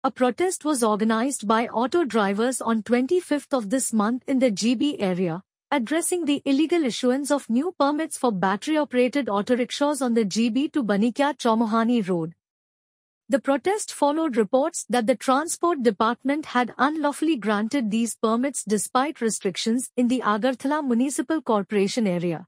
A protest was organized by auto drivers on 25th of this month in the GB area, addressing the illegal issuance of new permits for battery-operated auto rickshaws on the GB to Banikya Chomohani road. The protest followed reports that the Transport Department had unlawfully granted these permits despite restrictions in the Agartala Municipal Corporation area.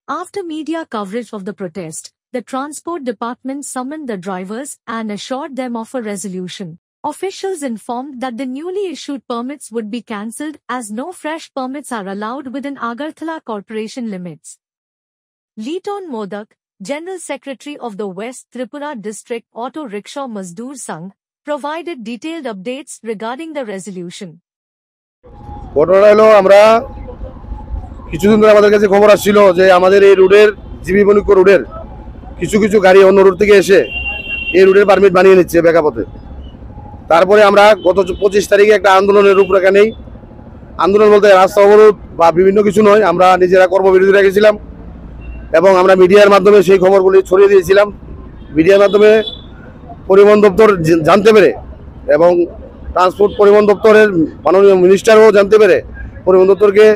After media coverage of the protest, the Transport Department summoned the drivers and assured them of a resolution. Officials informed that the newly issued permits would be cancelled as no fresh permits are allowed within Agartala Corporation limits. Liton Modak, General Secretary of the West Tripura District Auto Rickshaw Mazdoor Sangh, provided detailed updates regarding the resolution. কিছুদিন ধরে আমাদের কাছে খবর আসছিল যে আমাদের এই রুটের জিবি বণিক্য রুটের কিছু কিছু গাড়ি অন্য রুট থেকে এসে এই রুটের পারমিট বানিয়ে নিচ্ছে বেকাপথে। তারপরে আমরা গত 25 তারিখে একটা আন্দোলনের রূপরেখা নেই। আন্দোলন বলতে রাস্তা অবরোধ বা বিভিন্ন কিছু নয়, আমরা নিজেরা কর্মবিরতি রেখেছিলাম এবং আমরা মিডিয়ার মাধ্যমে সেই খবরগুলি ছড়িয়ে দিয়েছিলাম। মিডিয়ার মাধ্যমে পরিবহন দপ্তর জানতে পেরে এবং ট্রান্সপোর্ট পরিবহন দপ্তরের মাননীয় মিনিস্টারও জানতে পেরে পরিবহন দপ্তরকে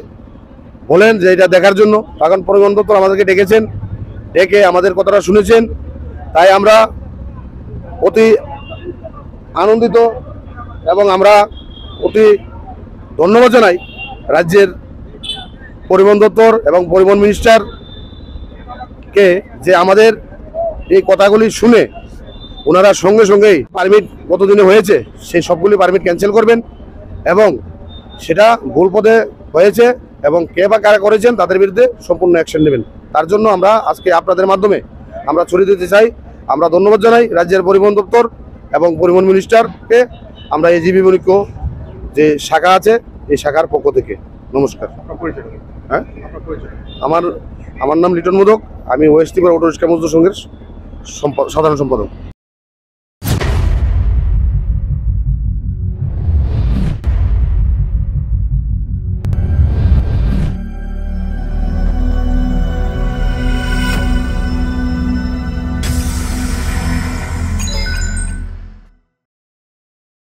বলেন যে এটা দেখার জন্য। তখন পরিবহন দপ্তর আমাদেরকে ডেকেছেন, ডেকে আমাদের কথাটা শুনেছেন। তাই আমরা অতি আনন্দিত এবং আমরা অতি ধন্যবাদ জানাই রাজ্যের পরিবহন দপ্তর এবং পরিবহন মিনিস্টারকে যে আমাদের এই কথাগুলি শুনে ওনারা সঙ্গে সঙ্গেই পারমিট কতদিনে হয়েছে সেই সবগুলি পারমিট ক্যান্সেল করবেন এবং সেটা ভুল পথে হয়েছে এবং কে বা কারা করেছেন তাদের বিরুদ্ধে সম্পূর্ণ অ্যাকশন নেবেন। তার জন্য আমরা আজকে আপনাদের মাধ্যমে আমরা ছড়িয়ে দিতে চাই। আমরা ধন্যবাদ জানাই রাজ্যের পরিবহন দপ্তর এবং পরিবহন মিনিস্টারকে। আমরা এই জিবি বণিক্য যে শাখা আছে এই শাখার পক্ষ থেকে নমস্কার। হ্যাঁ, আমার নাম লিটন মোদক, আমি ওয়েস্ট ত্রিপুরা অটো রিক্সা মজদুর সংঘের সাধারণ সম্পাদক।